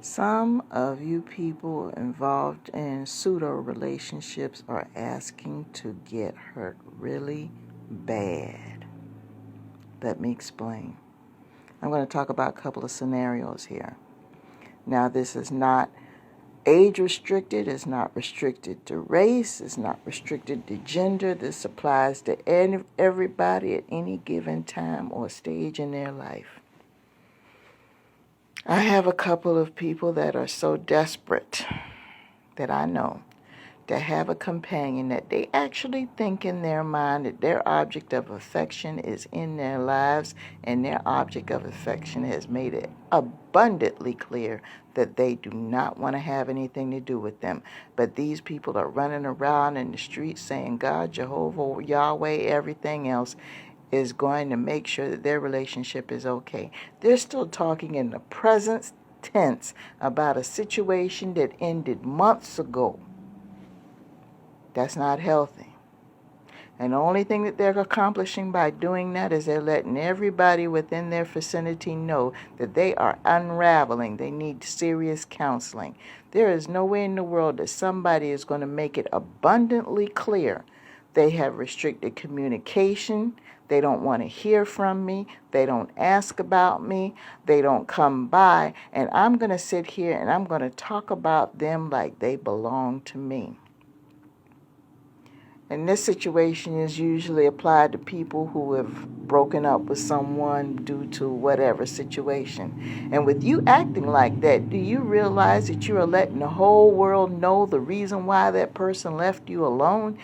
Some of you people involved in pseudo-relationships are asking to get hurt really bad. Let me explain. I'm going to talk about a couple of scenarios here. Now, this is not age restricted, it's not restricted to race, it's not restricted to gender. This applies to everybody at any given time or stage in their life. I have a couple of people that are so desperate that I know to have a companion that they actually think in their mind that their object of affection is in their lives, and their object of affection has made it abundantly clear that they do not want to have anything to do with them. But these people are running around in the streets saying God, Jehovah, Yahweh, everything else is going to make sure that their relationship is okay. They're still talking in the present tense about a situation that ended months ago. That's not healthy. And the only thing that they're accomplishing by doing that is they're letting everybody within their vicinity know that they are unraveling. They need serious counseling. There is no way in the world that somebody is going to make it abundantly clear they have restricted communication. They don't want to hear from me. They don't ask about me. They don't come by. And I'm going to sit here and I'm going to talk about them like they belong to me. And this situation is usually applied to people who have broken up with someone due to whatever situation. And with you acting like that, do you realize that you are letting the whole world know the reason why that person left you alone?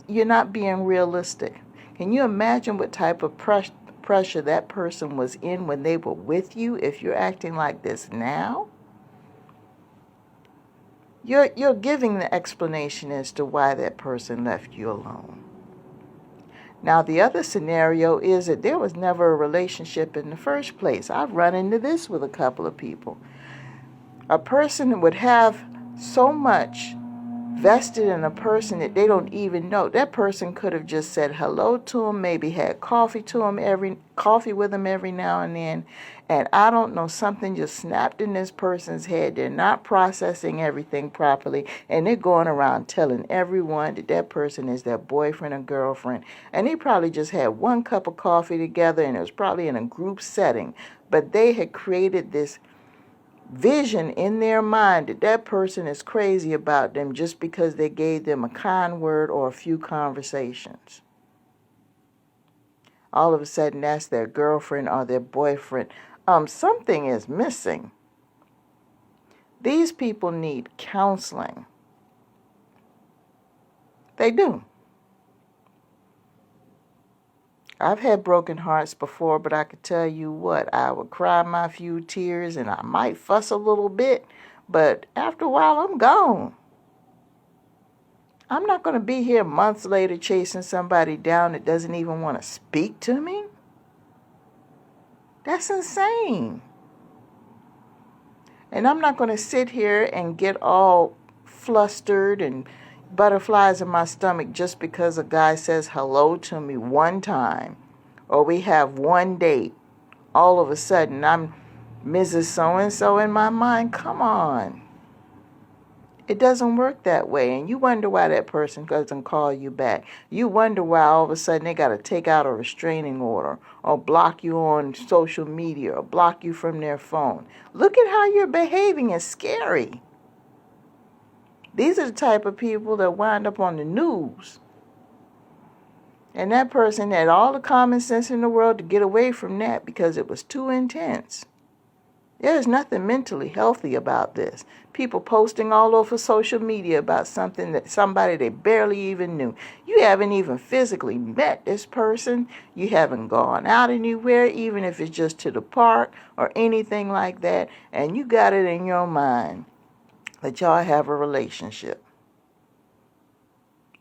You're not being realistic. Can you imagine what type of pressure that person was in when they were with you if you're acting like this now? You're giving the explanation as to why that person left you alone. Now, the other scenario is that there was never a relationship in the first place. I've run into this with a couple of people. A person would have so much vested in a person that they don't even know. That person could have just said hello to him, maybe had coffee with him every now and then, and I don't know, something just snapped in this person's head. They're not processing everything properly, and they're going around telling everyone that that person is their boyfriend or girlfriend, and they probably just had one cup of coffee together, and it was probably in a group setting, but they had created this vision in their mind that that person is crazy about them just because they gave them a kind word or a few conversations. All of a sudden, that's their girlfriend or their boyfriend. Something is missing. These people need counseling. They do. I've had broken hearts before, but I could tell you what, I would cry my few tears and I might fuss a little bit, but after a while, I'm gone. I'm not going to be here months later chasing somebody down that doesn't even want to speak to me. That's insane. And I'm not going to sit here and get all flustered and butterflies in my stomach just because a guy says hello to me one time or we have one date. All of a sudden, I'm Mrs. So-and-so in my mind. Come on. It doesn't work that way, and you wonder why that person doesn't call you back. You wonder why all of a sudden they got to take out a restraining order or block you on social media or block you from their phone. Look at how you're behaving. It's scary. These are the type of people that wind up on the news. And that person had all the common sense in the world to get away from that because it was too intense. There's nothing mentally healthy about this. People posting all over social media about something that somebody they barely even knew. You haven't even physically met this person. You haven't gone out anywhere, even if it's just to the park or anything like that. And you got it in your mind that y'all have a relationship.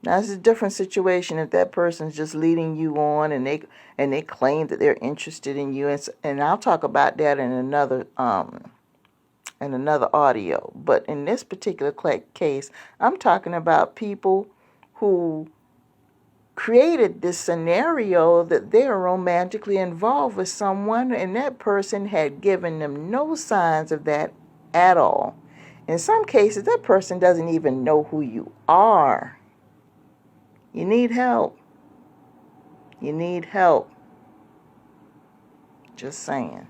Now, it's a different situation if that person's just leading you on and they claim that they're interested in you. And I'll talk about that in another audio. But in this particular case, I'm talking about people who created this scenario that they are romantically involved with someone, and that person had given them no signs of that at all. In some cases, that person doesn't even know who you are. You need help. You need help. Just saying.